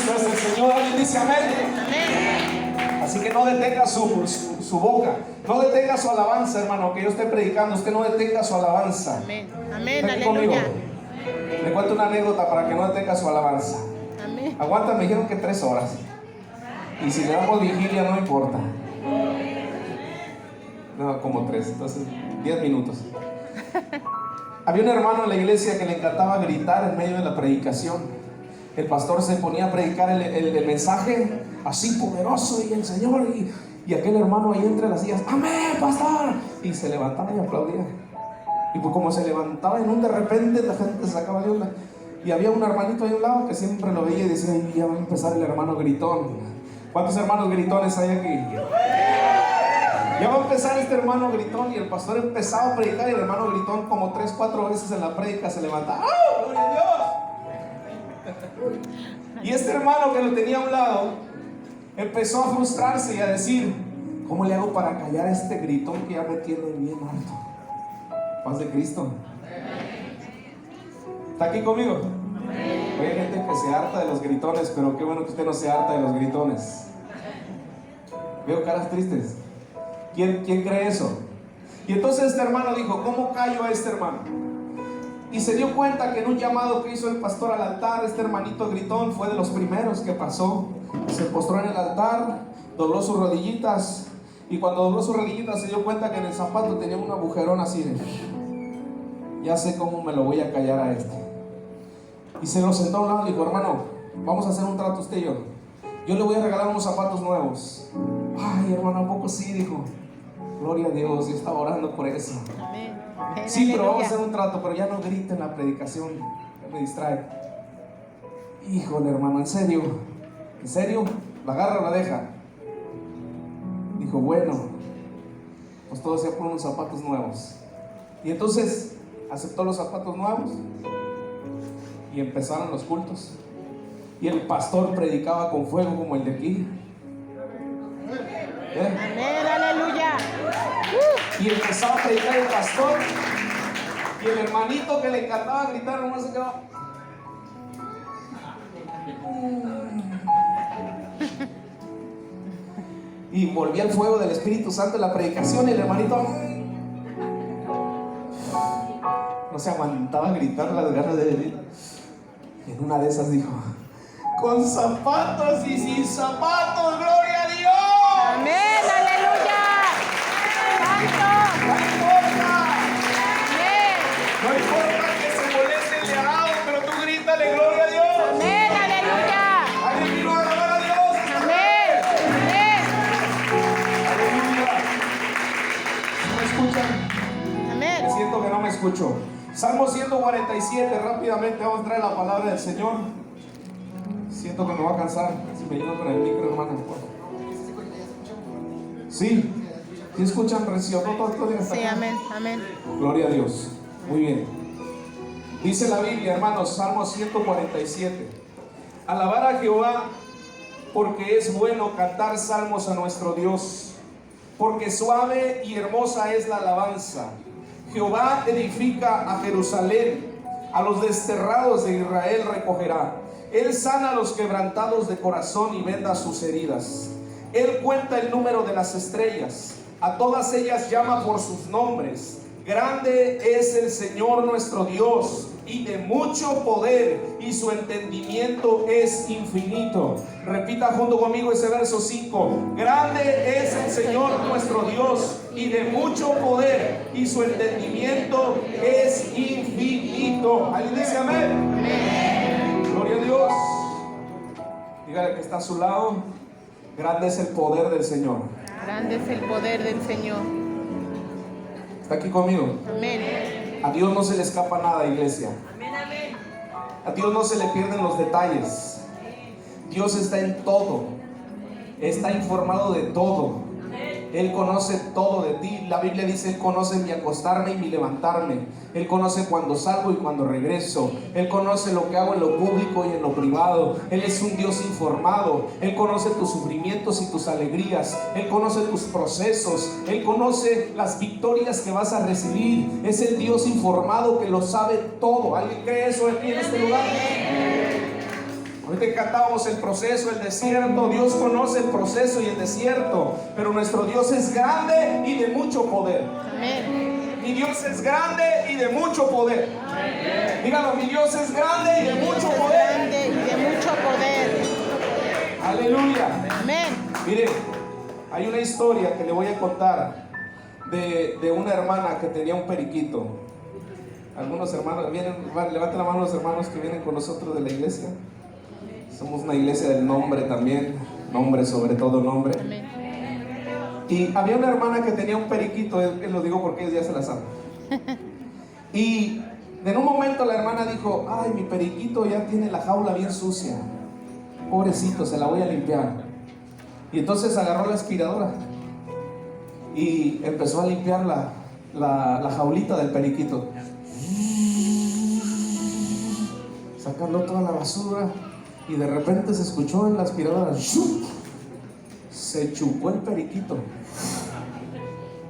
Cristo es el Señor. ¿Alguien dice amén? Así que no detenga su boca, no detenga su alabanza, hermano. Que yo esté predicando, usted no detenga su alabanza. Amén. Amén. ¿Está aquí conmigo? Aleluya. Le cuento una anécdota para que no detenga su alabanza. Amén. Aguanta, me dijeron que 3 horas. Y si le damos vigilia, no importa. No, como 3, entonces 10 minutos. Había un hermano en la iglesia que le encantaba gritar en medio de la predicación. El pastor se ponía a predicar el mensaje así poderoso y el Señor, y aquel hermano ahí entre las sillas, amén, pastor, y se levantaba y aplaudía. Y pues como se levantaba en un de repente, la gente se sacaba de onda. Y había un hermanito ahí a un lado que siempre lo veía y decía, ay, ya va a empezar el hermano gritón. ¿Cuántos hermanos gritones hay aquí? Ya va a empezar este hermano gritón. Y el pastor empezaba a predicar y el hermano gritón como 3, 4 veces en la prédica se levantaba. ¡Oh, gloria a Dios! Y este hermano que lo tenía a un lado empezó a frustrarse y a decir, ¿cómo le hago para callar a este gritón que ya me tiene bien harto? Paz de Cristo. ¿Está aquí conmigo? Hay gente que se harta de los gritones, pero qué bueno que usted no se harta de los gritones. Veo caras tristes. ¿Quién cree eso? Y entonces este hermano dijo, ¿cómo callo a este hermano? Y se dio cuenta que en un llamado que hizo el pastor al altar, este hermanito gritón fue de los primeros que pasó. Se postró en el altar, dobló sus rodillitas, y cuando dobló sus rodillitas se dio cuenta que en el zapato tenía un agujerón así de, ya sé cómo me lo voy a callar a este. Y se lo sentó a un lado y dijo, hermano, vamos a hacer un trato usted y yo. Yo le voy a regalar unos zapatos nuevos. Ay, hermano, ¿a poco sí? Dijo. Gloria a Dios, yo estaba orando por eso. Amén. Sí, pero vamos a hacer un trato, pero ya no grite en la predicación, me distrae. Híjole, hermano, ¿en serio? ¿En serio? ¿La agarra o la deja? Dijo, bueno, pues todo sea por unos zapatos nuevos. Y entonces aceptó los zapatos nuevos y empezaron los cultos. Y el pastor predicaba con fuego como el de aquí. Amén, aleluya. Y empezaba a predicar el pastor. Y el hermanito que le encantaba gritar nomás se quedaba. Y volvía el fuego del Espíritu Santo en la predicación. Y el hermanito no se aguantaba a gritar las ganas de vivir. Y en una de esas dijo, con zapatos y sin zapatos, gloria a Dios. Amén, aleluya. Santo. No importa. Amén. No importa que se moleste el de al lado, pero tú grítale, gloria a Dios. Amén, aleluya. ¿Alguien vino a alabar a Dios? Amén. Amén. Aleluya. ¿No me escuchan? Amén. Siento que no me escucho. Salmo 147, rápidamente vamos a traer la palabra del Señor. Siento que me va a cansar. Si me ayudan con el micro, hermano. Sí. ¿Sí escuchan? ¿Recionó todo bien? Sí, amén, amén. Gloria a Dios. Muy bien. Dice la Biblia, hermanos, Salmo 147. Alabar a Jehová, porque es bueno cantar salmos a nuestro Dios, porque suave y hermosa es la alabanza. Jehová edifica a Jerusalén, a los desterrados de Israel recogerá. Él sana a los quebrantados de corazón y venda sus heridas. Él cuenta el número de las estrellas, a todas ellas llama por sus nombres. Grande es el Señor nuestro Dios, y de mucho poder, y su entendimiento es infinito. Repita junto conmigo ese verso 5. Grande es el Señor nuestro Dios, y de mucho poder, y su entendimiento es infinito. ¿Alguien dice amén? Amén. Gloria a Dios. Dígale que está a su lado, grande es el poder del Señor. Grande es el poder del Señor. ¿Está aquí conmigo? Amén. A Dios no se le escapa nada, iglesia. A Dios no se le pierden los detalles. Dios está en todo. Está informado de todo. Él conoce todo de ti. La Biblia dice, Él conoce mi acostarme y mi levantarme. Él conoce cuando salgo y cuando regreso. Él conoce lo que hago en lo público y en lo privado. Él es un Dios informado. Él conoce tus sufrimientos y tus alegrías. Él conoce tus procesos. Él conoce las victorias que vas a recibir. Es el Dios informado que lo sabe todo. ¿Alguien cree eso aquí en este lugar? Ahorita cantábamos el proceso, el desierto. Dios conoce el proceso y el desierto, pero nuestro Dios es grande y de mucho poder. Amén. Mi Dios es grande y de mucho poder. Dígalo, mi Dios es grande y de mucho Dios es poder. grande y de mucho poder. Aleluya. Amén. Mire, hay una historia que le voy a contar de una hermana que tenía un periquito. Algunos hermanos vienen, levanten la mano los hermanos que vienen con nosotros de la iglesia. Somos una iglesia del nombre también, nombre sobre todo nombre. Amén. Y había una hermana que tenía un periquito, lo digo porque ella ya se la sabe. Y en un momento la hermana dijo: ay, mi periquito ya tiene la jaula bien sucia, pobrecito, se la voy a limpiar. Y entonces agarró la aspiradora y empezó a limpiar la jaulita del periquito, sacando toda la basura. Y de repente se escuchó en la aspiradora, ¡shup! Se chupó el periquito.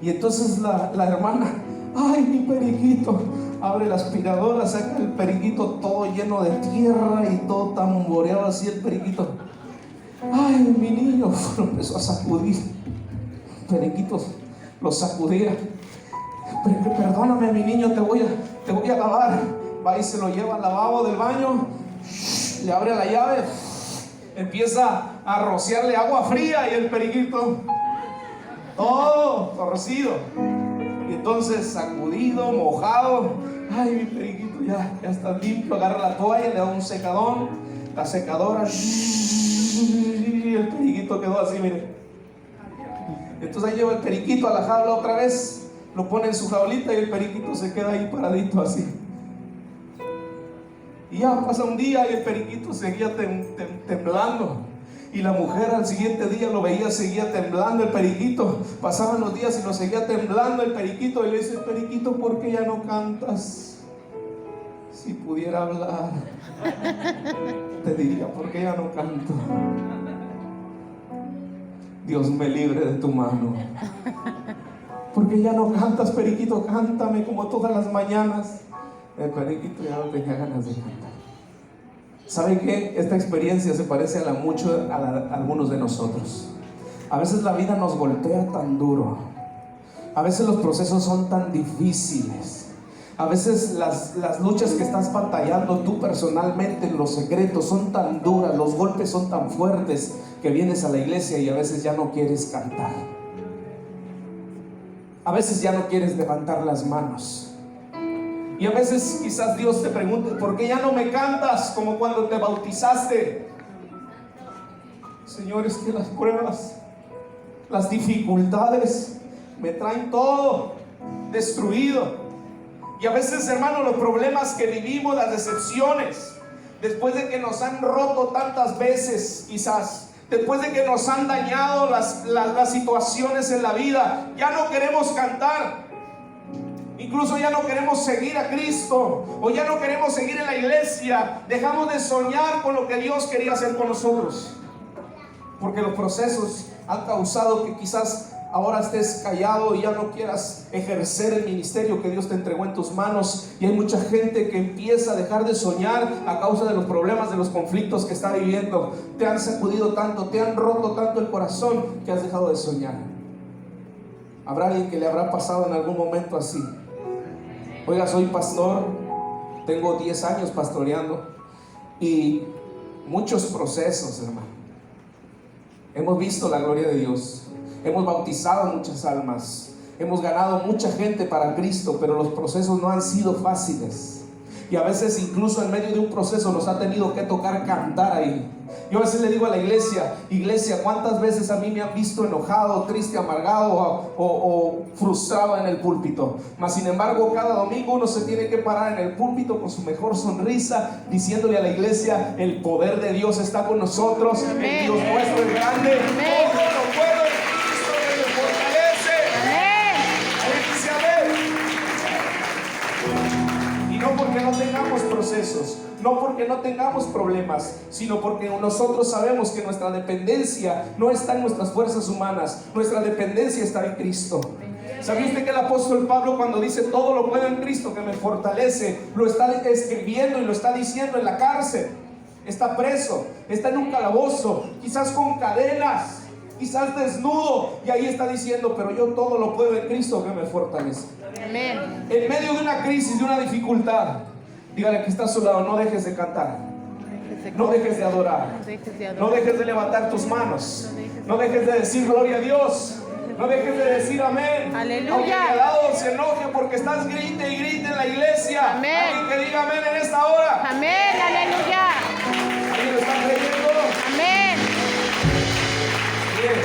Y entonces la hermana: ay, mi periquito. Abre la aspiradora, saca el periquito todo lleno de tierra y todo tamboreado así el periquito. Ay, mi niño. Lo empezó a sacudir. Periquitos lo sacudía. Perdóname, mi niño, te voy a lavar. Va y se lo lleva al lavabo del baño, le abre la llave, empieza a rociarle agua fría y el periquito todo torcido. Y entonces, sacudido, mojado, ay, mi periquito ya está limpio. Agarra la toalla, le da un secadón, la secadora, y el periquito quedó así, mire. Entonces ahí lleva el periquito a la jaula otra vez, lo pone en su jaulita y el periquito se queda ahí paradito así. Y ya pasa un día y el periquito seguía temblando. Y la mujer al siguiente día lo veía, seguía temblando el periquito. Pasaban los días y lo seguía temblando el periquito. Y le dice: periquito, ¿por qué ya no cantas? Si pudiera hablar, te diría: ¿por qué ya no canto? Dios me libre de tu mano. ¿Por qué ya no cantas, periquito? Cántame como todas las mañanas. El periquito ya no tenía ganas de cantar. ¿Saben qué? Esta experiencia se parece a algunos de nosotros. A veces la vida nos golpea tan duro. A veces los procesos son tan difíciles. A veces las luchas que estás batallando tú personalmente en los secretos son tan duras. Los golpes son tan fuertes que vienes a la iglesia y a veces ya no quieres cantar. A veces ya no quieres levantar las manos. Y a veces quizás Dios te pregunte: ¿por qué ya no me cantas como cuando te bautizaste? Señor, es que las pruebas, las dificultades me traen todo destruido. Y a veces, hermano, los problemas que vivimos, las decepciones, después de que nos han roto tantas veces, quizás después de que nos han dañado las situaciones en la vida, ya no queremos cantar. Incluso ya no queremos seguir a Cristo, o ya no queremos seguir en la iglesia. Dejamos de soñar con lo que Dios quería hacer con nosotros, porque los procesos han causado que quizás ahora estés callado y ya no quieras ejercer el ministerio que Dios te entregó en tus manos. Y hay mucha gente que empieza a dejar de soñar a causa de los problemas, de los conflictos que está viviendo. Te han sacudido tanto, te han roto tanto el corazón que has dejado de soñar. Habrá alguien que le habrá pasado en algún momento así. Oiga, soy pastor, tengo 10 años pastoreando y muchos procesos, hermano. Hemos visto la gloria de Dios, hemos bautizado muchas almas, hemos ganado mucha gente para Cristo, pero los procesos no han sido fáciles. Y a veces incluso en medio de un proceso nos ha tenido que tocar cantar ahí. Yo a veces le digo a la iglesia: iglesia, ¿cuántas veces a mí me han visto enojado, triste, amargado o frustrado en el púlpito? Mas sin embargo, cada domingo uno se tiene que parar en el púlpito con su mejor sonrisa, diciéndole a la iglesia: el poder de Dios está con nosotros. Amén. El Dios nuestro es grande. Amén. Todo lo puedo en Cristo que me fortalece. Amén. Y no porque no tengamos procesos, no porque no tengamos problemas, sino porque nosotros sabemos que nuestra dependencia no está en nuestras fuerzas humanas. Nuestra dependencia está en Cristo. ¿Sabía usted que el apóstol Pablo, cuando dice todo lo puedo en Cristo que me fortalece, lo está escribiendo y lo está diciendo en la cárcel? está preso, está en un calabozo, quizás con cadenas, quizás desnudo, y ahí está diciendo, pero yo todo lo puedo en Cristo que me fortalece. Amén. En medio de una crisis, de una dificultad, dígale que está a su lado, no dejes de cantar, no dejes de adorar, no dejes de levantar tus manos, no dejes de decir gloria a Dios, no dejes de decir amén. Aleluya. Aunque al lado se enoje porque estás grite y grite en la iglesia. Amén. Alguien que diga amén en esta hora. Amén. Aleluya. ¿Alguien lo está creyendo? Amén. Bien.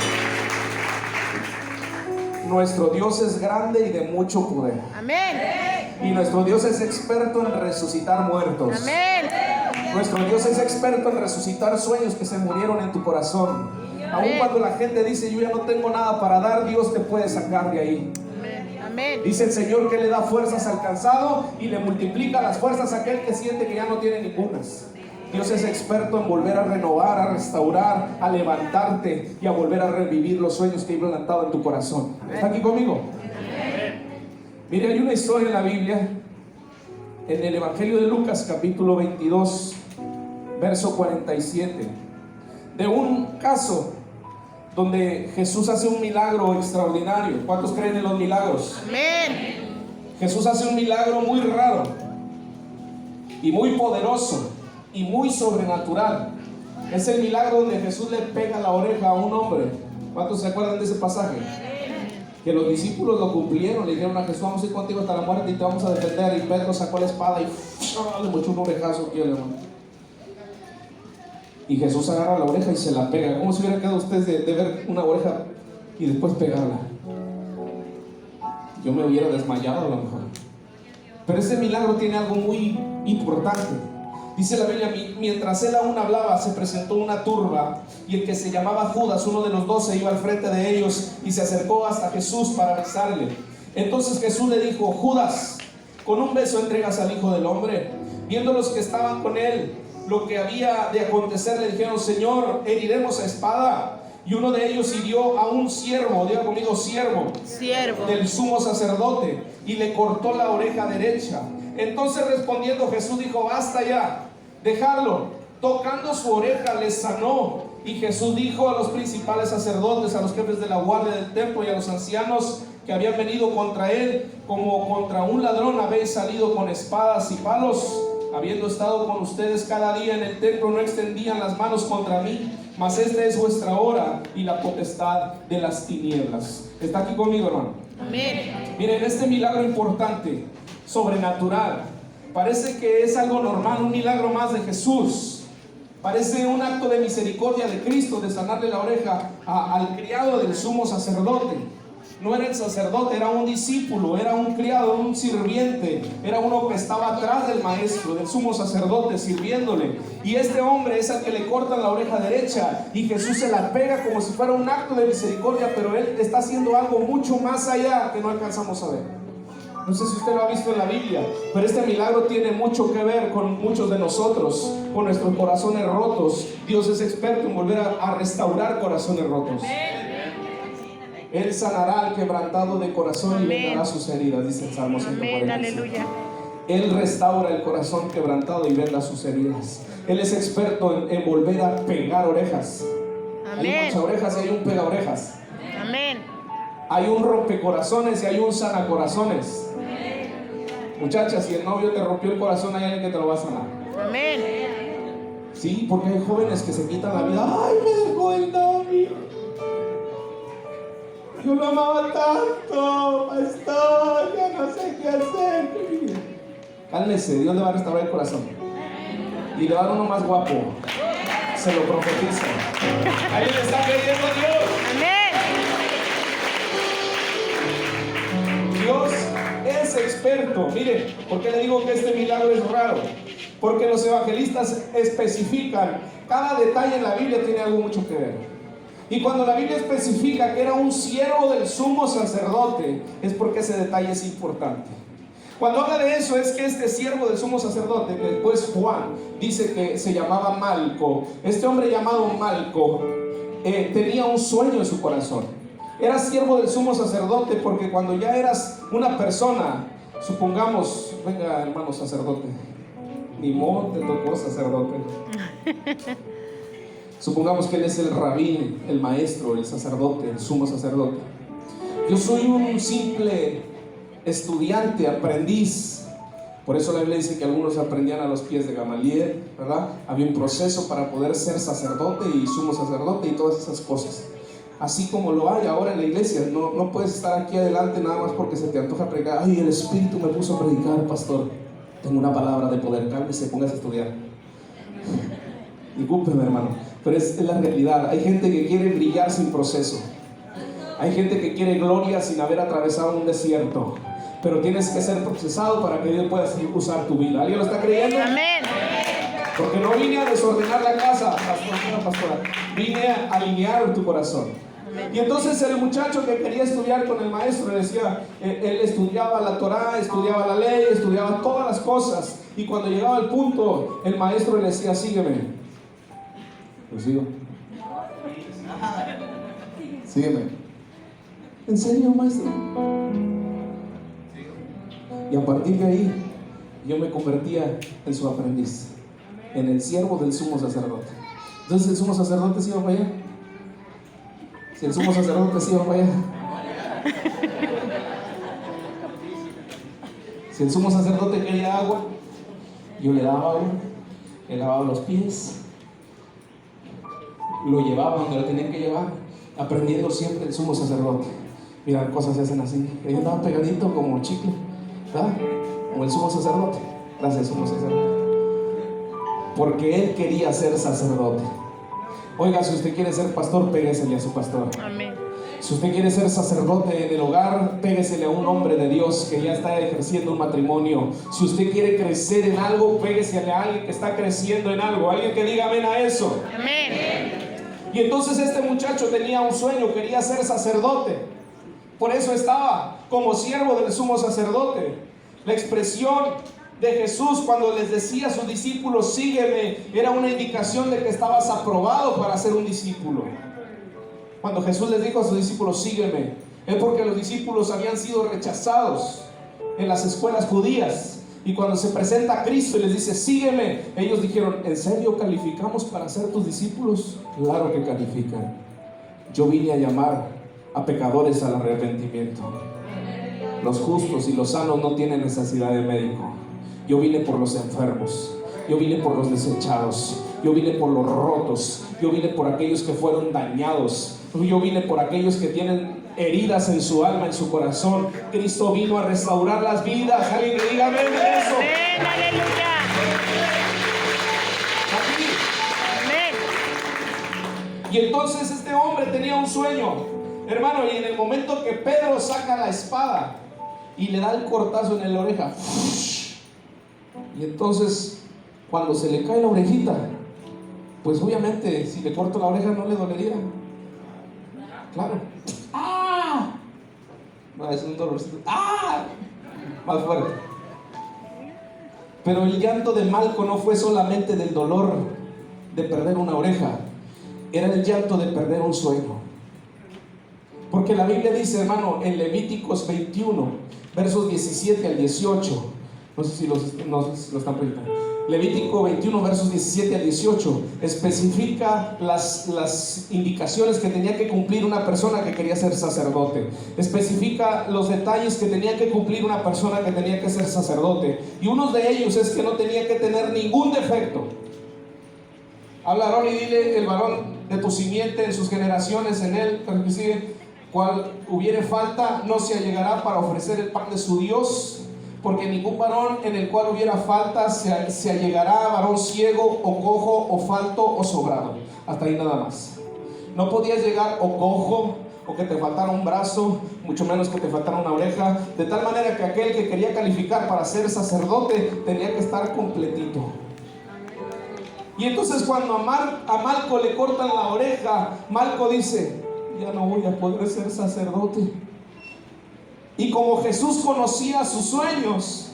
Nuestro Dios es grande y de mucho poder. Amén. Y nuestro Dios es experto en resucitar muertos. Amén. Nuestro Dios es experto en resucitar sueños que se murieron en tu corazón. Aun cuando la gente dice, yo ya no tengo nada para dar, Dios te puede sacar de ahí. Amén. Dice el Señor que le da fuerzas al cansado y le multiplica las fuerzas a aquel que siente que ya no tiene ningunas. Dios es experto en volver a renovar, a restaurar, a levantarte y a volver a revivir los sueños que he plantado en tu corazón. ¿Está aquí conmigo? Mire, hay una historia en la Biblia, en el Evangelio de Lucas, capítulo 22, verso 47, de un caso donde Jesús hace un milagro extraordinario. ¿Cuántos creen en los milagros? Amén. Jesús hace un milagro muy raro y muy poderoso y muy sobrenatural. Es el milagro donde Jesús le pega la oreja a un hombre. ¿Cuántos se acuerdan de ese pasaje? Que los discípulos lo cumplieron, le dijeron a Jesús, vamos a ir contigo hasta la muerte y te vamos a defender. Y Pedro sacó la espada y le mochó un orejazo aquí al hermano. Y Jesús agarra la oreja y se la pega. ¿Cómo se hubiera quedado usted de ver una oreja y después pegarla? Yo me hubiera desmayado a lo mejor. Pero ese milagro tiene algo muy importante. Dice la Biblia, mientras él aún hablaba, se presentó una turba, y el que se llamaba Judas, uno de los 12, iba al frente de ellos y se acercó hasta Jesús para besarle. Entonces Jesús le dijo, Judas, ¿con un beso entregas al Hijo del Hombre? Viendo los que estaban con él lo que había de acontecer, le dijeron, Señor, ¿heriremos a espada? Y uno de ellos hirió a un siervo, diga conmigo, siervo del sumo sacerdote, y le cortó la oreja derecha. Entonces respondiendo Jesús dijo, basta ya, dejadlo. Tocando su oreja le sanó. Y Jesús dijo a los principales sacerdotes, a los jefes de la guardia del templo y a los ancianos que habían venido contra él, como contra un ladrón habéis salido con espadas y palos. Habiendo estado con ustedes cada día en el templo, no extendían las manos contra mí, mas esta es vuestra hora y la potestad de las tinieblas. ¿Está aquí conmigo, hermano? Amén. Miren, este milagro importante, sobrenatural, parece que es algo normal, un milagro más de Jesús. Parece un acto de misericordia de Cristo de sanarle la oreja al criado del sumo sacerdote. No era el sacerdote, era un discípulo, era un criado, un sirviente, era uno que estaba atrás del maestro, del sumo sacerdote, sirviéndole. Y este hombre es al que le cortan la oreja derecha y Jesús se la pega como si fuera un acto de misericordia, pero él está haciendo algo mucho más allá que no alcanzamos a ver. No sé si usted lo ha visto en la Biblia, pero este milagro tiene mucho que ver con muchos de nosotros, con nuestros corazones rotos. Dios es experto en volver a restaurar corazones rotos. Él sanará al quebrantado de corazón y vendará sus heridas, dice el Salmo 145. Aleluya. Él restaura el corazón quebrantado y venda sus heridas. Él es experto en volver a pegar orejas. Amén. Hay muchas orejas y hay un pega orejas. Amén. Hay un rompecorazones y hay un sanacorazones. Muchachas, si el novio te rompió el corazón, hay alguien que te lo va a sanar. Amén. Sí, porque hay jóvenes que se quitan la vida. Ay, me dejó el novio. Yo lo amaba tanto, pastor, ya no sé qué hacer. Cálmese, Dios le va a restaurar el corazón. Y le va a dar uno más guapo. Se lo profetizo. ¿Alguien le está creyendo a Dios? Amén. Dios es experto. Mire, ¿por qué le digo que este milagro es raro? Porque los evangelistas especifican, cada detalle en la Biblia tiene algo mucho que ver. Y cuando la Biblia especifica que era un siervo del sumo sacerdote, es porque ese detalle es importante. Cuando habla de eso, es que este siervo del sumo sacerdote, que después Juan dice que se llamaba Malco, este hombre llamado Malco tenía un sueño en su corazón. Era siervo del sumo sacerdote porque cuando ya eras una persona, supongamos, venga hermano sacerdote, Ni modo, te tocó sacerdote. Supongamos que él es el rabí, el maestro, el sacerdote, el sumo sacerdote. Yo soy un simple estudiante, aprendiz. Por eso la Biblia dice que algunos aprendían a los pies de Gamaliel, ¿verdad? Había un proceso para poder ser sacerdote y sumo sacerdote y todas esas cosas. Así como lo hay ahora en la iglesia. No puedes estar aquí adelante nada más porque se te antoja predicar. Ay, el Espíritu me puso a predicar, pastor. Tengo una palabra de poder. Cálmese, póngase a estudiar. Discúlpeme, hermano, pero es la realidad. Hay gente que quiere brillar sin proceso. Hay gente que quiere gloria sin haber atravesado un desierto. Pero tienes que ser procesado para que Dios pueda usar tu vida. ¿Alguien lo está creyendo? Amén. Porque no vine a desordenar la casa, pastora. Vine a alinear tu corazón. Y entonces el muchacho que quería estudiar con el maestro decía, él estudiaba la Torá, estudiaba la ley, estudiaba todas las cosas. Y cuando llegaba al punto, el maestro le decía, sígueme. Lo sigo. Sígueme. ¿En serio, maestro? Y a partir de ahí, yo me convertía en su aprendiz, en el siervo del sumo sacerdote. Entonces el sumo sacerdote se iba para allá. Si el sumo sacerdote se iba para allá. Si el sumo sacerdote quería agua, yo le daba agua, le lavaba los pies, lo llevaba donde lo tenía que llevar, aprendiendo siempre el sumo sacerdote. Mira, cosas se hacen así. Él andaba pegadito como chicle, ¿verdad? Como el sumo sacerdote. Gracias, sumo sacerdote. Porque él quería ser sacerdote. Oiga, si usted quiere ser pastor, péguesele a su pastor. Amén. Si usted quiere ser sacerdote en el hogar, péguesele a un hombre de Dios que ya está ejerciendo un matrimonio. Si usted quiere crecer en algo, péguesele a alguien que está creciendo en algo. Alguien que diga amén a eso. Amén. Y entonces este muchacho tenía un sueño, quería ser sacerdote. Por eso estaba como siervo del sumo sacerdote. La expresión de Jesús cuando les decía a sus discípulos, sígueme, era una indicación de que estabas aprobado para ser un discípulo. Cuando Jesús les dijo a sus discípulos, sígueme, es porque los discípulos habían sido rechazados en las escuelas judías. Y cuando se presenta a Cristo y les dice, sígueme, ellos dijeron, ¿en serio calificamos para ser tus discípulos? Claro que califican. Yo vine a llamar a pecadores al arrepentimiento. Los justos y los sanos no tienen necesidad de médico. Yo vine por los enfermos. Yo vine por los desechados. Yo vine por los rotos. Yo vine por aquellos que fueron dañados. Yo vine por aquellos que tienen heridas en su alma, en su corazón. Cristo vino a restaurar las vidas. Alguien que diga amén de eso. Amén. Aleluya. Aquí. Amén. Y entonces este hombre tenía un sueño, hermano, y en el momento que Pedro saca la espada y le da el cortazo en la oreja, y entonces cuando se le cae la orejita, pues obviamente si le corto la oreja no le dolería. Claro. ¡Ah! No, es un dolorcito. ¡Ah! Más fuerte. Pero el llanto de Malco no fue solamente del dolor de perder una oreja, era el llanto de perder un sueño. Porque la Biblia dice, hermano, en Levíticos 21, versos 17 al 18, no sé si lo están proyectando. Levítico 21, versos 17 al 18, especifica las indicaciones que tenía que cumplir una persona que quería ser sacerdote. Especifica los detalles que tenía que cumplir una persona que tenía que ser sacerdote. Y uno de ellos es que no tenía que tener ningún defecto. Habla a Aarón y dile, el varón de tu simiente en sus generaciones, en él, que sigue, cual hubiere falta, no se allegará para ofrecer el pan de su Dios, porque ningún varón en el cual hubiera falta se allegará, varón ciego o cojo o falto o sobrado. Hasta ahí nada más. No podías llegar o cojo, o que te faltara un brazo, mucho menos que te faltara una oreja, de tal manera que aquel que quería calificar para ser sacerdote tenía que estar completito. Y entonces cuando a Malco le cortan la oreja, Malco dice, ya no voy a poder ser sacerdote. Y como Jesús conocía sus sueños,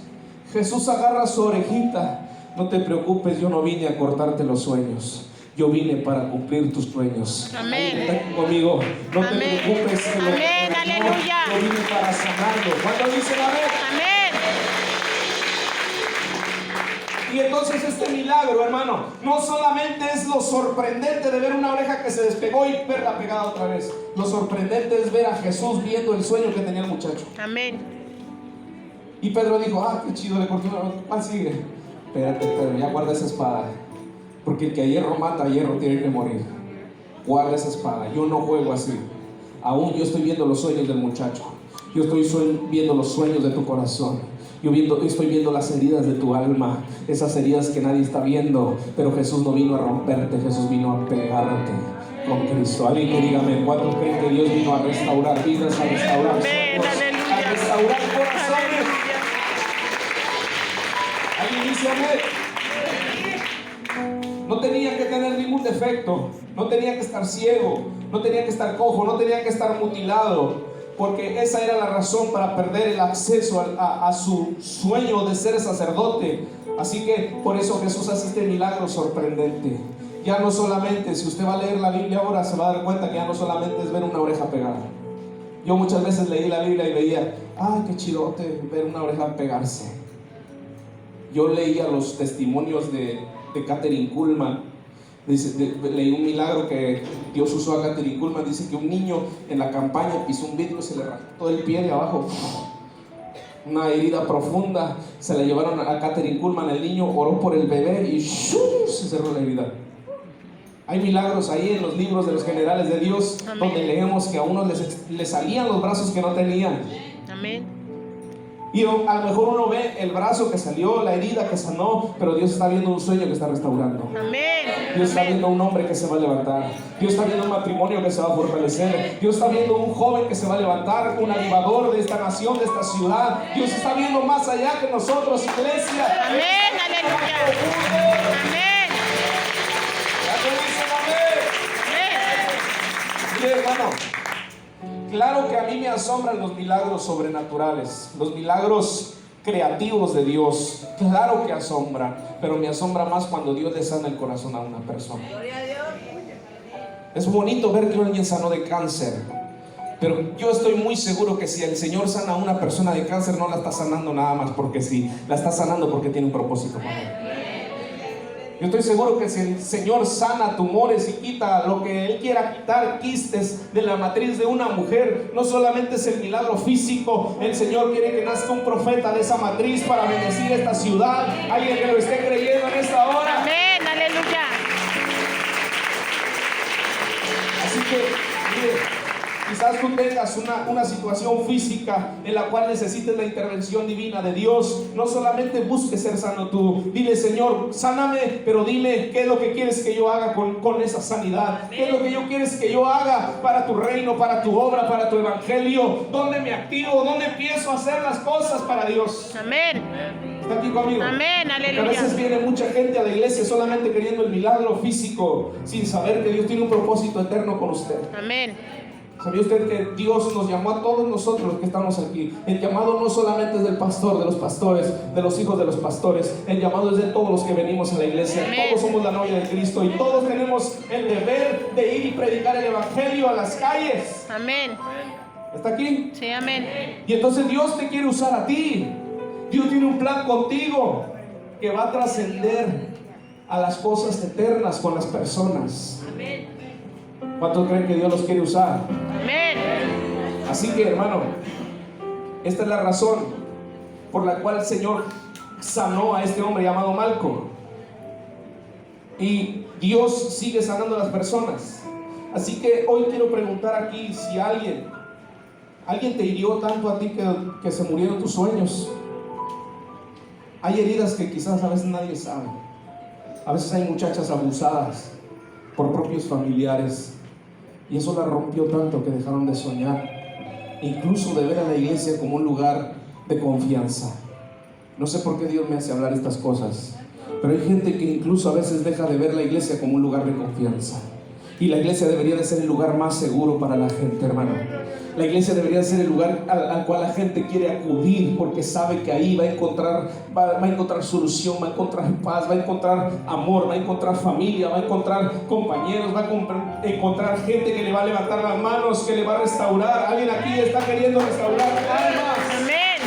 Jesús agarra su orejita. No te preocupes, yo no vine a cortarte los sueños. Yo vine para cumplir tus sueños. Amén. Está conmigo. No Amén. te preocupes. Amén. Aleluya. Yo vine para sanarlo. ¿Cuántos dicen amén? Amén. Y Y entonces este milagro, hermano, no solamente es lo sorprendente de ver una oreja que se despegó y verla pegada otra vez. Lo sorprendente es ver a Jesús viendo el sueño que tenía el muchacho. Amén. Y Pedro dijo, qué chido, le cortó una. ¿Cuál sigue? Espérate, Pedro, ya guarda esa espada. Porque el que a hierro mata, a hierro tiene que morir. Guarda esa espada, yo no juego así. Aún yo estoy viendo los sueños del muchacho. Yo estoy viendo los sueños de tu corazón. Estoy viendo las heridas de tu alma. Esas heridas que nadie está viendo. Pero Jesús no vino a romperte, Jesús vino a pegarte con Cristo. Alguien que dígame, ¿cuántos creen que Dios vino a restaurar vidas, a restaurar sueños, a restaurar corazones? ¿Alguien dice amén? No tenía que tener ningún defecto, no tenía que estar ciego, no tenía que estar cojo, no tenía que estar mutilado, porque esa era la razón para perder el acceso a su sueño de ser sacerdote. Así que por eso Jesús hace este milagro sorprendente. Ya no solamente, si usted va a leer la Biblia ahora, se va a dar cuenta que ya no solamente es ver una oreja pegada. Yo muchas veces leí la Biblia y veía, qué chidote ver una oreja pegarse. Yo leía los testimonios de Kathryn Kuhlman. Leí un milagro que Dios usó a Kathryn Kuhlman. Dice que un niño en la campaña pisó un vidrio y se le arrancó el pie de abajo, una herida profunda. Se la llevaron a Kathryn Kuhlman. El niño oró por el bebé y ¡shum!, se cerró la herida. Hay milagros ahí en los libros de los generales de Dios. Amén. Donde leemos que a unos les salían los brazos que no tenían. Amén. Y a lo mejor uno ve el brazo que salió, la herida que sanó, pero Dios está viendo un sueño que está restaurando. Amén. Dios está viendo un hombre que se va a levantar. Dios está viendo un matrimonio que se va a fortalecer. Dios está viendo un joven que se va a levantar, un animador de esta nación, de esta ciudad. Dios está viendo más allá que nosotros, iglesia. Amén, aleluya. Amén. Amén. Hermano, claro que a mí me asombran los milagros sobrenaturales, los milagros creativos de Dios. Claro que asombran, pero me asombra más cuando Dios le sana el corazón a una persona. Es bonito ver que alguien sanó de cáncer, pero yo estoy muy seguro que si el Señor sana a una persona de cáncer, no la está sanando nada más porque sí, la está sanando porque tiene un propósito para él. Yo estoy seguro que si el Señor sana tumores y quita lo que Él quiera quitar, quistes de la matriz de una mujer, no solamente es el milagro físico. El Señor quiere que nazca un profeta de esa matriz para bendecir esta ciudad. Alguien que lo esté creyendo en esta hora. Amén, aleluya. Así que, mire, quizás tú tengas una situación física en la cual necesites la intervención divina de Dios. No solamente busques ser sano tú. Dile, Señor, sáname, pero dime qué es lo que quieres que yo haga con esa sanidad. ¿Qué es lo que yo quieres que yo haga para tu reino, para tu obra, para tu evangelio? ¿Dónde me activo? ¿Dónde empiezo a hacer las cosas para Dios? Amén. ¿Está aquí conmigo? Amén, aleluya. A veces viene mucha gente a la iglesia solamente queriendo el milagro físico, sin saber que Dios tiene un propósito eterno con usted. Amén. ¿Sabía usted que Dios nos llamó a todos nosotros los que estamos aquí? El llamado no solamente es del pastor, de los pastores, de los hijos de los pastores. El llamado es de todos los que venimos a la iglesia. Amén. Todos somos la novia de Cristo y todos tenemos el deber de ir y predicar el evangelio a las calles. Amén. ¿Está aquí? Sí, amén. Y entonces Dios te quiere usar a ti. Dios tiene un plan contigo que va a trascender a las cosas eternas con las personas. Amén. ¿Cuántos creen que Dios los quiere usar? Amén. Así que, hermano, esta es la razón por la cual el Señor sanó a este hombre llamado Malco. Y Dios sigue sanando a las personas. Así que hoy quiero preguntar aquí si alguien te hirió tanto a ti que se murieron tus sueños. Hay heridas que quizás a veces nadie sabe. A veces hay muchachas abusadas por propios familiares. Y eso la rompió tanto que dejaron de soñar, incluso de ver a la iglesia como un lugar de confianza. No sé por qué Dios me hace hablar estas cosas, pero hay gente que incluso a veces deja de ver la iglesia como un lugar de confianza. Y la iglesia debería de ser el lugar más seguro para la gente, hermano. La iglesia debería de ser el lugar al cual la gente quiere acudir, porque sabe que ahí va a encontrar solución, va a encontrar paz, va a encontrar amor, va a encontrar familia, va a encontrar compañeros, va a encontrar gente que le va a levantar las manos, que le va a restaurar. Alguien aquí está queriendo restaurar almas. Amén.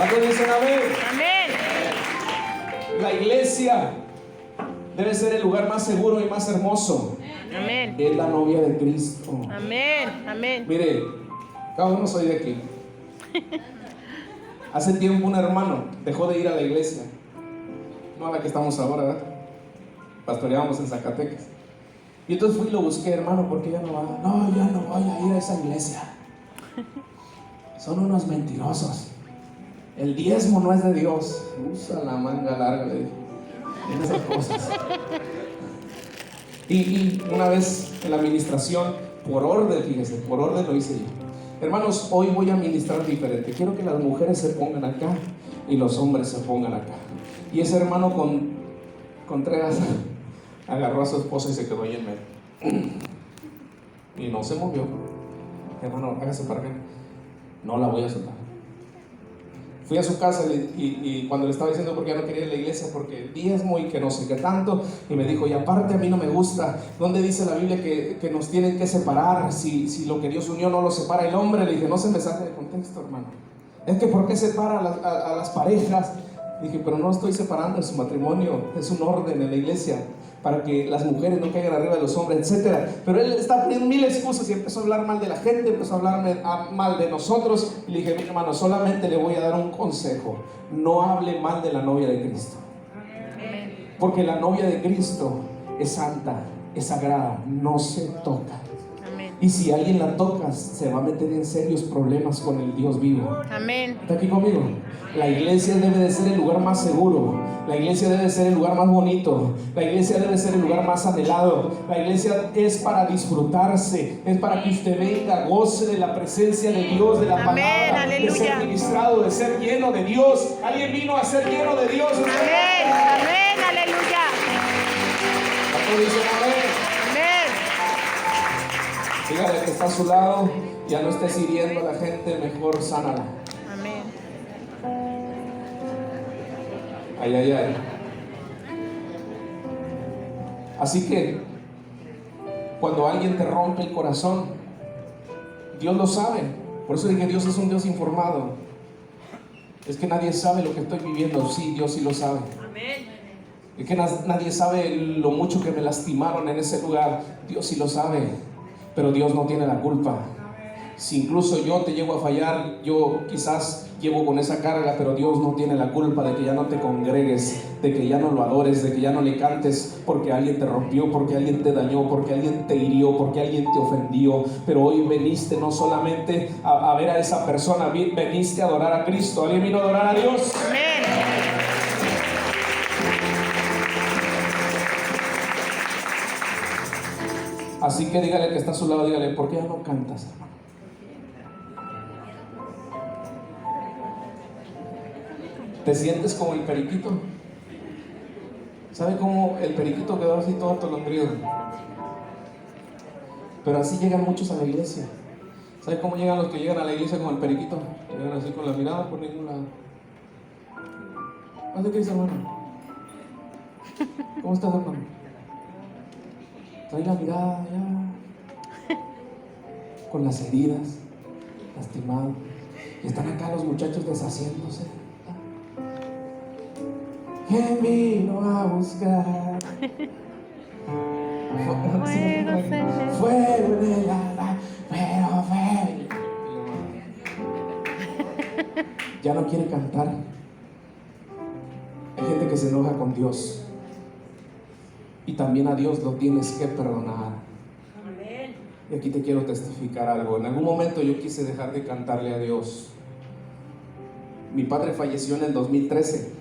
¿Cuántos dicen amén? Amén. La iglesia debe ser el lugar más seguro y más hermoso. Amén. Es la novia de Cristo. Amén. Amén. Mire, cada uno soy de aquí. Hace tiempo un hermano dejó de ir a la iglesia, no a la que estamos ahora, ¿verdad? Pastoreábamos en Zacatecas. Y entonces fui y lo busqué, hermano, ¿por qué ya no va? No, ya no voy a ir a esa iglesia. Son unos mentirosos. El diezmo no es de Dios. Usa la manga larga, le dije. En esas cosas. Y una vez en la administración, por orden, fíjese, por orden lo hice yo. Hermanos, hoy voy a ministrar diferente. Quiero que las mujeres se pongan acá y los hombres se pongan acá. Y ese hermano Contreras agarró a su esposa y se quedó ahí en medio. Y no se movió. Hermano, hágase para acá. No la voy a soltar. Fui a su casa y cuando le estaba diciendo por qué no quería ir a la iglesia, porque diezmo y que no sé qué tanto, y me dijo, y aparte a mí no me gusta, ¿dónde dice la Biblia que nos tienen que separar? Si lo que Dios unió no lo separa el hombre. Le dije, no se me saque de contexto, hermano. Es que ¿por qué separa a las parejas? Dije, pero no estoy separando en su matrimonio, es un orden en la iglesia para que las mujeres no caigan arriba de los hombres, etc. Pero él está poniendo mil excusas y empezó a hablar mal de la gente, empezó a hablar mal de nosotros. Y le dije, mi hermano, solamente le voy a dar un consejo: no hable mal de la novia de Cristo, porque la novia de Cristo es santa, es sagrada, no se toca. Y si alguien la toca, se va a meter en serios problemas con el Dios vivo. Amén. ¿Está aquí conmigo? La iglesia debe de ser el lugar más seguro. La iglesia debe ser el lugar más bonito. La iglesia debe ser el lugar más anhelado. La iglesia es para disfrutarse. Es para que usted venga, goce de la presencia de Dios, de la palabra, de ser ministrado, de ser lleno de Dios. ¿Alguien vino a ser lleno de Dios? Amén. Amén. Aleluya. ¿Cuántos dicen amén? Dígale que está a su lado, ya no estés hiriendo a la gente, mejor sánala. Amén. Ay, ay, ay. Así que cuando alguien te rompe el corazón, Dios lo sabe. Por eso dije, Dios es un Dios informado. Es que nadie sabe lo que estoy viviendo. Sí, Dios sí lo sabe. Amén. Es que nadie sabe lo mucho que me lastimaron en ese lugar. Dios sí lo sabe. Pero Dios no tiene la culpa. Si incluso yo te llego a fallar, yo quizás llevo con esa carga, pero Dios no tiene la culpa de que ya no te congregues, de que ya no lo adores, de que ya no le cantes porque alguien te rompió, porque alguien te dañó, porque alguien te hirió, porque alguien te ofendió. Pero hoy veniste no solamente a ver a esa persona, veniste a adorar a Cristo. ¿Alguien vino a adorar a Dios? Amén. Así que dígale que está a su lado, dígale, ¿por qué ya no cantas, hermano? ¿Te sientes como el periquito? ¿Sabe cómo el periquito quedó así todo atolondrido? Pero así llegan muchos a la iglesia. ¿Sabe cómo llegan los que llegan a la iglesia como el periquito? Llegan así con la mirada por ningún lado. ¿Qué dice, hermano? ¿Cómo estás, hermano? Trae la mirada ya con las heridas, lastimado. Y están acá los muchachos deshaciéndose. ¿Quién vino a buscar? Fuego en el alma, pero fe. Ya no quiere cantar. Hay gente que se enoja con Dios. Y también a Dios lo tienes que perdonar. Y aquí te quiero testificar algo. En algún momento yo quise dejar de cantarle a Dios. Mi padre falleció en el 2013.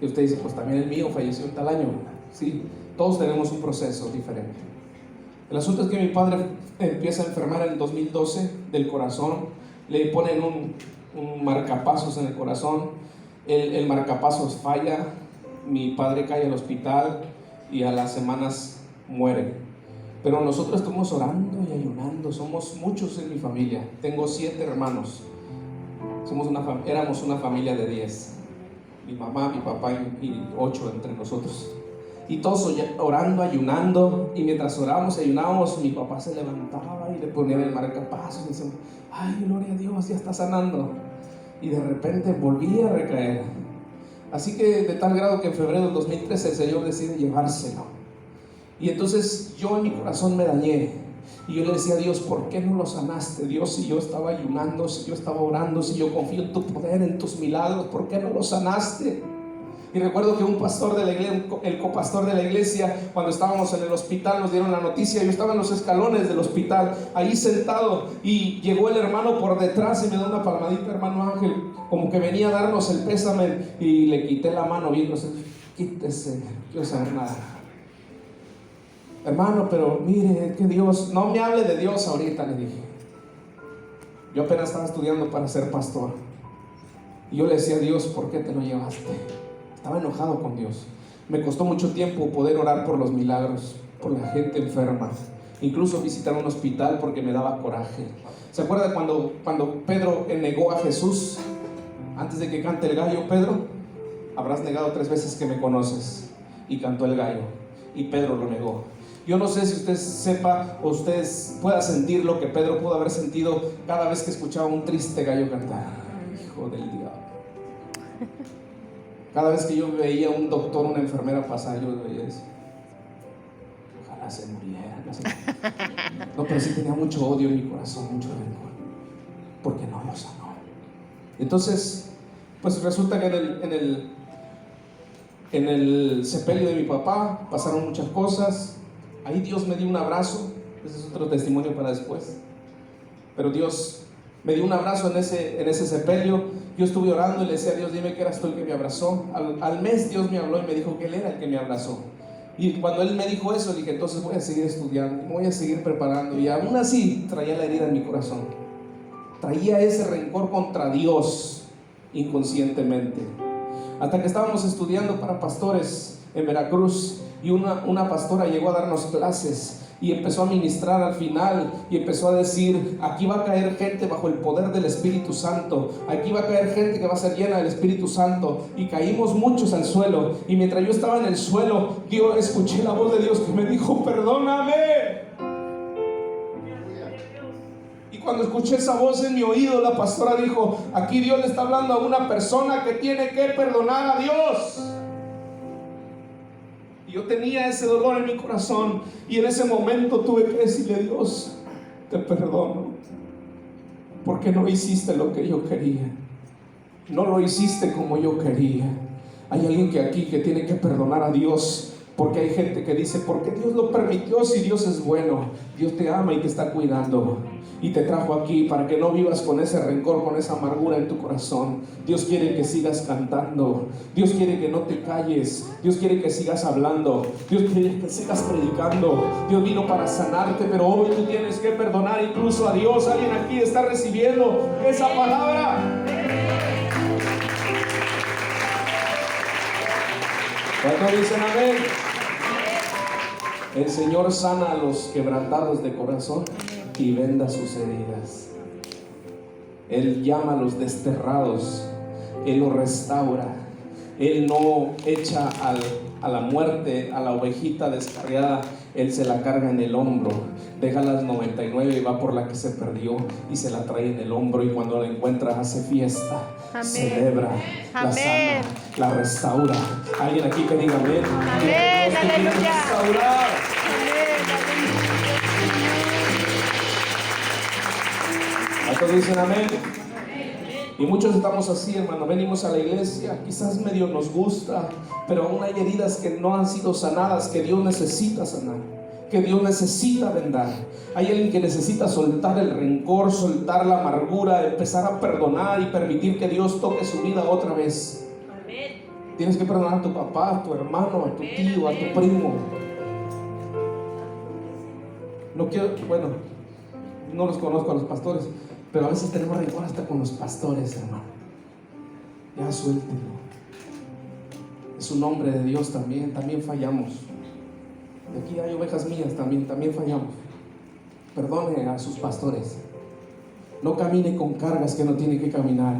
Y usted dice, pues también el mío falleció en tal año. Sí, todos tenemos un proceso diferente. El asunto es que mi padre empieza a enfermar en el 2012 del corazón. Le ponen un marcapasos en el corazón. El marcapasos falla. Mi padre cae al hospital y a las semanas muere. Pero nosotros estamos orando y ayunando. Somos muchos en mi familia. Tengo 7 hermanos. Éramos una familia de 10. Mi mamá, mi papá y 8 entre nosotros. Y todos orando, ayunando. Y mientras orábamos y ayunábamos, mi papá se levantaba y le ponía el marcapasos y decía, ay, gloria a Dios, ya está sanando. y de repente volví a recaer. Así que de tal grado que en febrero del 2013 el Señor decide llevárselo. Y entonces yo en mi corazón me dañé. Y yo le decía a Dios, ¿por qué no lo sanaste? Dios, si yo estaba ayunando, si yo estaba orando, si yo confío en tu poder, en tus milagros, ¿por qué no lo sanaste? Y recuerdo que un pastor de la iglesia, el copastor de la iglesia, cuando estábamos en el hospital, nos dieron la noticia. Yo estaba en los escalones del hospital, ahí sentado, y llegó el hermano por detrás y me da una palmadita, hermano Ángel, como que venía a darnos el pésame, y le quité la mano bien, quítese, no quiero saber nada. Hermano, pero mire que Dios, no me hable de Dios ahorita, le dije. Yo apenas estaba estudiando para ser pastor. Y yo le decía a Dios, ¿por qué te lo llevaste? Estaba enojado con Dios. Me costó mucho tiempo poder orar por los milagros, por la gente enferma, incluso visitar un hospital porque me daba coraje. ¿Se acuerda cuando Pedro negó a Jesús? Antes de que cante el gallo, Pedro, habrás negado 3 veces que me conoces. Y cantó el gallo, y Pedro lo negó. Yo no sé si usted sepa o usted pueda sentir lo que Pedro pudo haber sentido cada vez que escuchaba un triste gallo cantar. Hijo del diablo. Cada vez que yo veía un doctor, una enfermera pasar, yo veía eso. Ojalá se muriera. No, pero sí tenía mucho odio en mi corazón, mucho rencor, porque no lo sanó. Entonces, pues resulta que en el sepelio de mi papá pasaron muchas cosas. Ahí Dios me dio un abrazo. Ese es otro testimonio para después. Pero Dios me dio un abrazo en ese sepelio. Yo estuve orando y le decía a Dios, dime que eras tú el que me abrazó. Al mes Dios me habló y me dijo que Él era el que me abrazó. Y cuando Él me dijo eso, dije, entonces voy a seguir estudiando, me voy a seguir preparando. Y aún así traía la herida en mi corazón. Traía ese rencor contra Dios inconscientemente. Hasta que estábamos estudiando para pastores en Veracruz, y una pastora llegó a darnos clases y empezó a ministrar al final y empezó a decir, aquí va a caer gente bajo el poder del Espíritu Santo, aquí va a caer gente que va a ser llena del Espíritu Santo. Y caímos muchos al suelo, y mientras yo estaba en el suelo, yo escuché la voz de Dios que me dijo, perdóname. Y cuando escuché esa voz en mi oído, la pastora dijo, aquí Dios le está hablando a una persona que tiene que perdonar a Dios. Y yo tenía ese dolor en mi corazón, y en ese momento tuve que decirle, Dios, te perdono, porque no hiciste lo que yo quería, no lo hiciste como yo quería. Hay alguien aquí que tiene que perdonar a Dios, porque hay gente que dice, ¿por qué Dios lo permitió si Dios es bueno? Dios te ama y te está cuidando, y te trajo aquí para que no vivas con ese rencor, con esa amargura en tu corazón. Dios quiere que sigas cantando, Dios quiere que no te calles, Dios quiere que sigas hablando, Dios quiere que sigas predicando. Dios vino para sanarte, pero hoy tú tienes que perdonar incluso a Dios. Alguien aquí está recibiendo esa palabra. ¿Cuántos dicen amén? El Señor sana a los quebrantados de corazón y venda sus heridas. Él llama a los desterrados, Él los restaura. Él no echa a la muerte a la ovejita descarriada, Él se la carga en el hombro, deja las 99 y va por la que se perdió y se la trae en el hombro, y cuando la encuentra hace fiesta. Amén. Celebra, la amén. sana, la restaura. Alguien aquí que diga amén. Amén, aleluya. Restaurar. ¿Cuántos dicen amén? Y muchos estamos así, hermano. Venimos a la iglesia, quizás medio nos gusta, pero aún hay heridas que no han sido sanadas, que Dios necesita sanar, que Dios necesita vendar. Hay alguien que necesita soltar el rencor, soltar la amargura, empezar a perdonar y permitir que Dios toque su vida otra vez. Amén. Tienes que perdonar a tu papá, a tu hermano, a tu tío, a tu primo. No quiero, bueno, no los conozco a los pastores, pero a veces tenemos rencor hasta con los pastores, hermano. Ya suéltenlo. Es un hombre de Dios también fallamos. Y aquí hay ovejas mías también fallamos. Perdone a sus pastores. No camine con cargas que no tiene que caminar.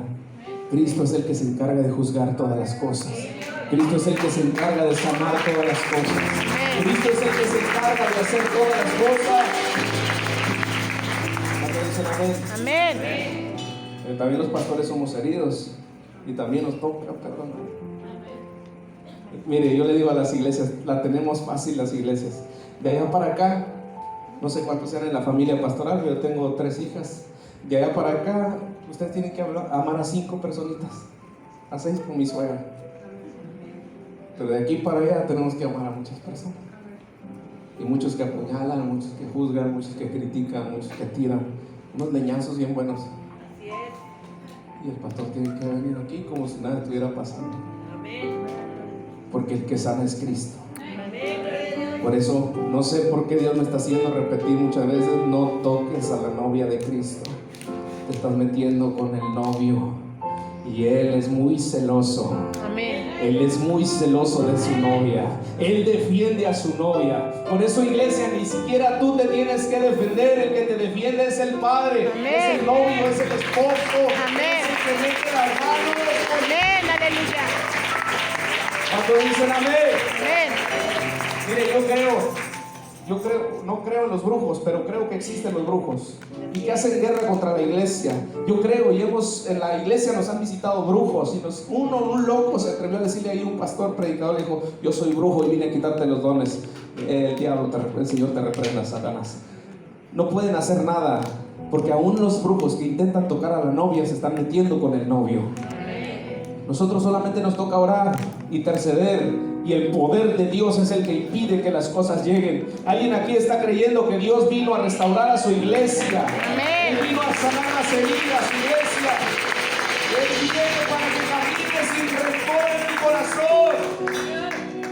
Cristo es el que se encarga de juzgar todas las cosas. Cristo es el que se encarga de sanar todas las cosas. Cristo es el que se encarga de hacer todas las cosas. Amén. Amén. También los pastores somos heridos y también nos toca perdonar. Mire, yo le digo a las iglesias, la tenemos fácil las iglesias. De allá para acá, no sé cuántos sean en la familia pastoral, yo tengo 3 hijas. De allá para acá, ustedes tienen que amar a 5 personitas, a 6 con mi suegra. Pero de aquí para allá tenemos que amar a muchas personas. Y muchos que apuñalan, muchos que juzgan, muchos que critican, muchos que tiran. Unos leñazos bien buenos. Y el pastor tiene que venir aquí como si nada estuviera pasando. Porque el que sana es Cristo. Por eso no sé por qué Dios me está haciendo repetir muchas veces: no toques a la novia de Cristo. Te estás metiendo con el novio y Él es muy celoso. Amén. Él es muy celoso de su novia. Él defiende a su novia. Por eso, iglesia, ni siquiera tú te tienes que defender. El que te defiende es el Padre. Amén. Es el novio, es el esposo. Amén. Es el que mete las manos. Amén. Aleluya. ¿Cuántos dicen amén? Amén. Mire, no creo en los brujos, pero creo que existen los brujos y que hacen guerra contra la iglesia. Yo creo, y en la iglesia nos han visitado brujos y un loco se atrevió a decirle ahí a un pastor predicador, le dijo: yo soy brujo y vine a quitarte los dones. El Señor te reprenda, Satanás. No pueden hacer nada, porque aún los brujos que intentan tocar a la novia se están metiendo con el novio. Nosotros solamente nos toca orar, interceder, y el poder de Dios es el que impide que las cosas lleguen. Alguien aquí está creyendo que Dios vino a restaurar a su iglesia. Amén. Él vino a sanar las heridas, su iglesia. Él viene para que camines sin rencor en tu corazón.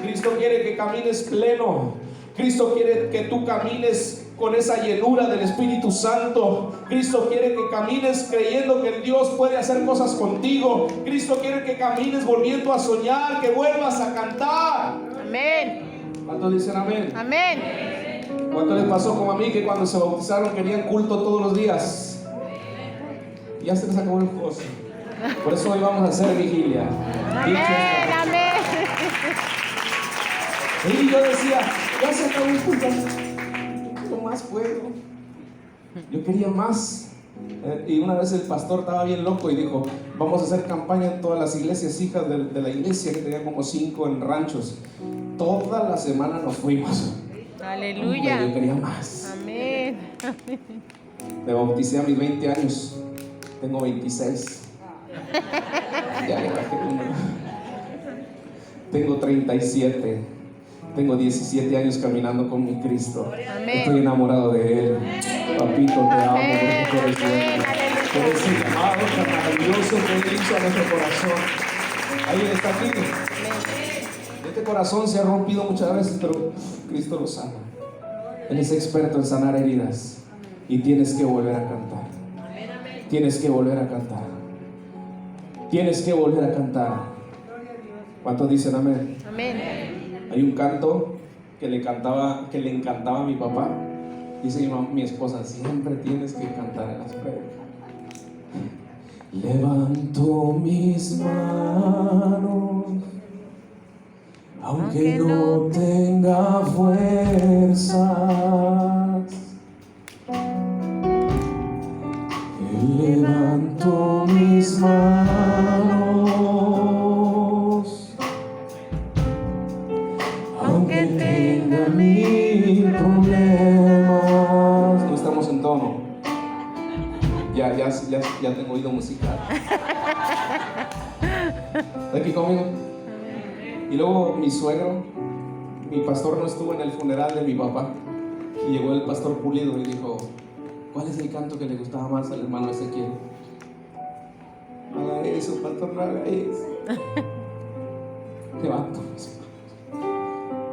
Cristo quiere que camines pleno. Cristo quiere que tú camines con esa llenura del Espíritu Santo. Cristo quiere que camines creyendo que Dios puede hacer cosas contigo. Cristo quiere que camines volviendo a soñar, que vuelvas a cantar. Amén. ¿Cuántos dicen amén? Amén. ¿Cuánto les pasó como a mí, que cuando se bautizaron querían culto todos los días? Ya se les acabó el gozo. Por eso hoy vamos a hacer vigilia. Amén. Amén. Y yo decía: ya se acabó el culto. ¿Qué más puedo? Yo quería más. Y una vez el pastor estaba bien loco y dijo: vamos a hacer campaña en todas las iglesias hijas de la iglesia, que tenía como 5 en ranchos. Toda la semana nos fuimos. Aleluya. Yo quería más. Amén. Me bauticé a mis 20 años. Tengo 26. Ya le bajé uno. Tengo 37. Tengo 17 años caminando con mi Cristo. Amén. Estoy enamorado de Él. Papito, te amo porque tú eres bueno. Tú eres el llamado tan maravilloso que Él hizo a nuestro corazón. ¿Alguien está aquí? Este corazón se ha rompido muchas veces, pero Cristo lo sana. Él es experto en sanar heridas. Y tienes que volver a cantar. Tienes que volver a cantar. Tienes que volver a cantar. ¿Cuántos dicen amén? Amén. Hay un canto que le encantaba a mi papá. Dice mi esposa: siempre tienes que cantar en las prédicas. Levanto mis manos, aunque no tenga fuerzas. Levanto mis manos, aunque tenga mil problemas. No estamos en tono. Ya tengo oído musical. ¿Está aquí conmigo? Y luego mi suegro, mi pastor no estuvo en el funeral de mi papá. Y llegó el pastor Pulido y dijo: ¿cuál es el canto que le gustaba más al hermano Ezequiel? No haga eso, pastor, no haga eso. Levanto mis manos.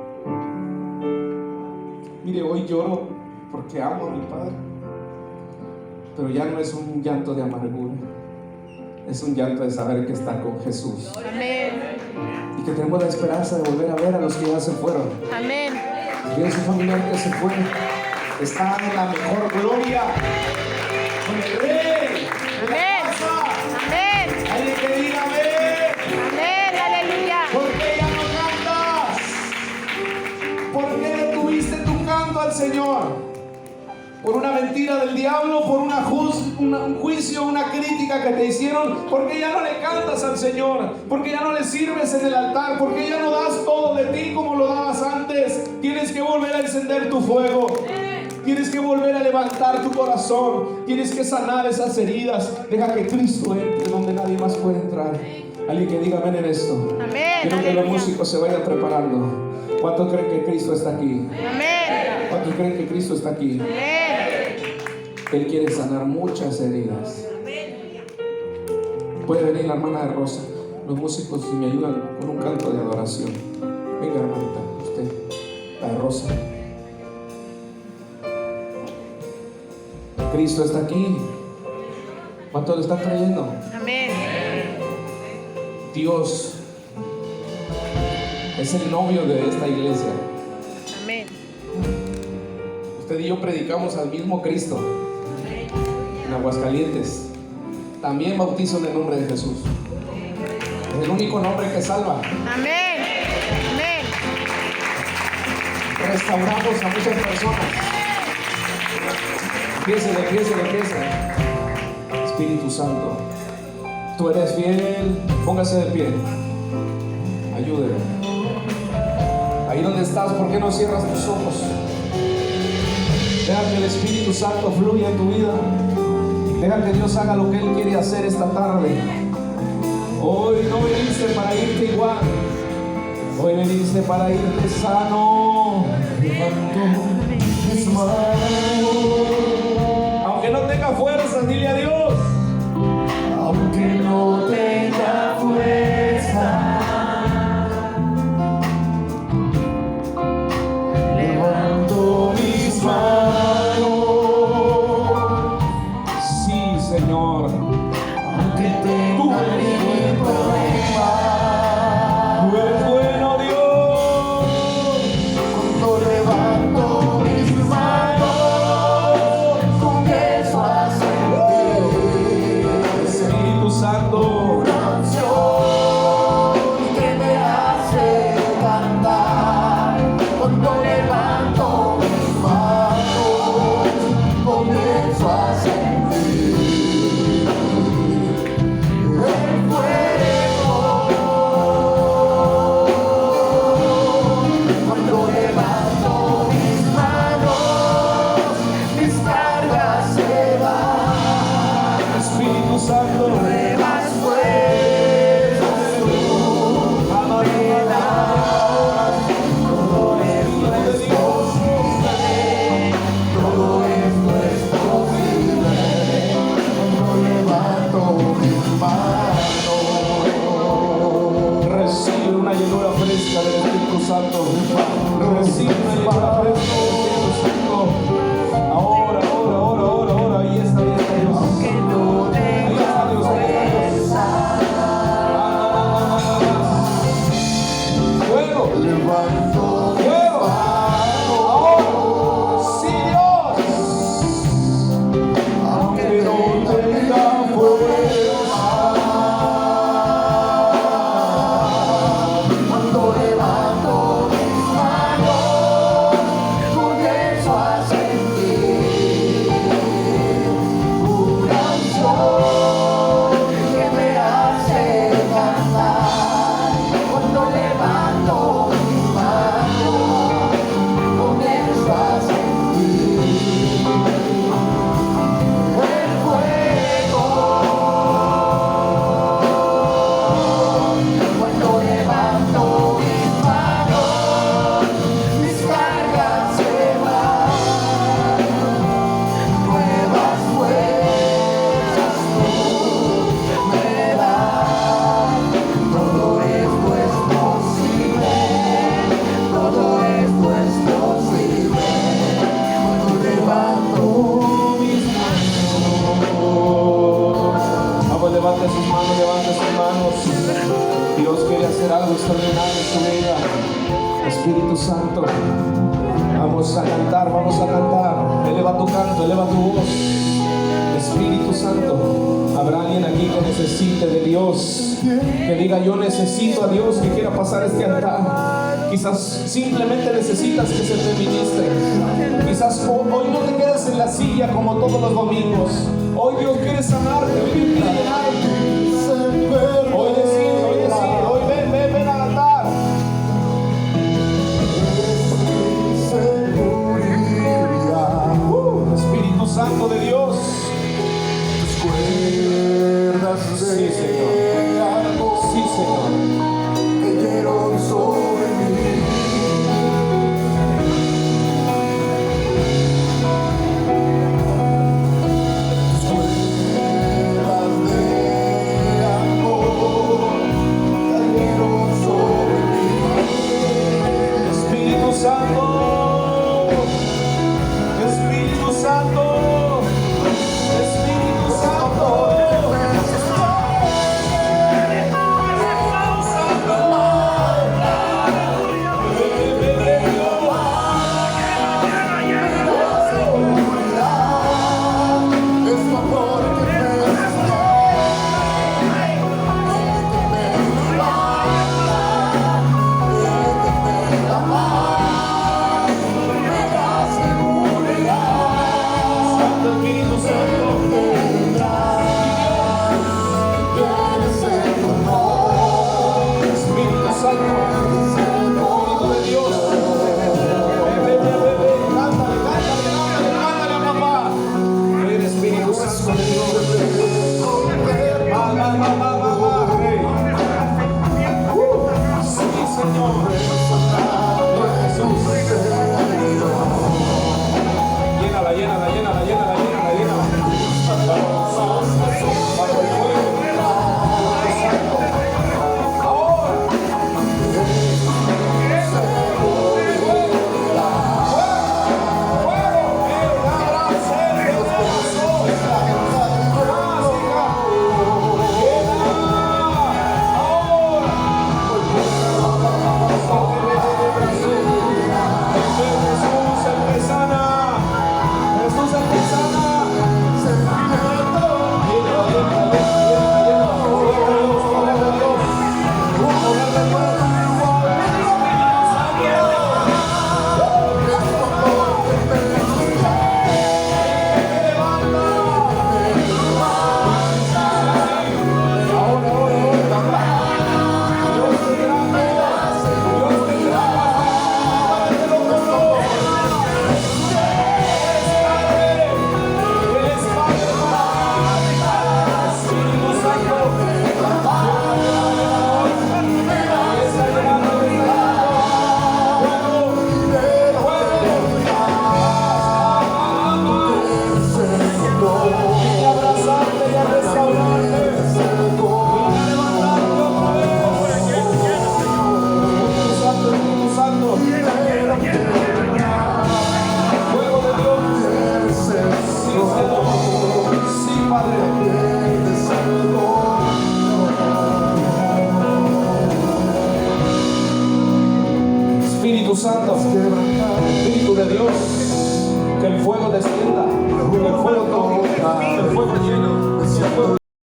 Mire, hoy lloro porque amo a mi padre. Pero ya no es un llanto de amargura. Es un llanto de saber que está con Jesús. Amén. Y que tenemos la esperanza de volver a ver a los que ya se fueron. Amén. Y a su familiar que se fue. Está en la mejor gloria con el Rey. Amén. Amén. Alguien que diga amén. Amén. Aleluya. ¿Por qué ya no cantas? ¿Por qué detuviste tu canto al Señor? por una mentira del diablo, por un juicio, una crítica que te hicieron, porque ya no le cantas al Señor, porque ya no le sirves en el altar, porque ya no das todo de ti como lo dabas antes. Tienes que volver a encender tu fuego. Tienes que volver a levantar tu corazón. Tienes que sanar esas heridas. Deja que Cristo entre donde nadie más puede entrar. Alguien que diga amén en esto. Amén. Quiero que los Aleluya. músicos se vayan preparando. ¿Cuántos creen que Cristo está aquí? Amén. ¿Cuántos creen que Cristo está aquí? Amén. Él quiere sanar muchas heridas. Puede venir la hermana de Rosa. Los músicos, si me ayudan con un canto de adoración. Venga, hermanita, usted, la de Rosa. Cristo está aquí. ¿Cuántos lo están creyendo? Amén. Dios es el novio de esta iglesia. Amén. Usted y yo predicamos al mismo Cristo en Aguascalientes. También bautizo en el nombre de Jesús. Es el único nombre que salva. Amén. Amén. Restauramos a muchas personas. Empiece. Espíritu Santo, tú eres fiel. Póngase de pie. Ayúdeme. Ahí donde estás, ¿por qué no cierras tus ojos? Deja que el Espíritu Santo fluya en tu vida. Deja que Dios haga lo que Él quiere hacer esta tarde. Hoy no viniste para irte igual. Hoy viniste para irte sano. Levanto mis manos. Aunque no tenga fuerzas, dile a Dios. Aunque no tenga fuerza, levanto mis manos. Sí, Señor. Aunque tenga mil problemas, tú eres bueno, Dios. Cuando levanto mis manos, comienzo a sentir Espíritu Santo, una unción que me hace cantar. Cuando levanto mis manos, comienzo a sentir el fuego. Cuando levanto mis manos, mis cargas se van. Espíritu Santo, nuevas fuerzas tú me das. Todo es posible, todo es posible. Cuando levanto mis manos, recibe una llenura fresca del Espíritu Santo. Recibe una llenura fresca del Espíritu Santo. Ahora. Ahí está Dios. Ahí está Dios. Fuego. Fuego. Ahora. Sí, Dios. Aunque no tenga fuerza, cuando levanto mis manos, comienzo a sentir una unción que me hace cantar. Cuando levanto mis manos, comienzo a sentir el fuego. Cuando levanto mis manos, mis cargas se van. Nuevas fuerzas tú me das. Todo es pues posible. Todo es pues posible. Cuando levanto mis manos. Vamos, levante sus manos, levante sus manos. Dios quiere hacer algo extraordinario en su vida. Espíritu Santo, vamos a cantar, eleva tu canto, eleva tu voz. Espíritu Santo, habrá alguien aquí que necesite de Dios, que diga yo necesito a Dios, que quiera pasar este altar. Quizás simplemente necesitas que se te ministre. Quizás Hoy no te quedes en la silla como todos los domingos. Hoy Dios quiere sanarte, hoy Dios quiere llenarte. Hoy decide, hoy ven al altar. Espíritu Santo de Dios. Sí, Señor. Sí, Señor. Espíritu Santo. Espíritu Santo. Espíritu Santo. Espíritu Santo, Espíritu de Dios, que el fuego descienda, que el fuego toque, que el fuego llene,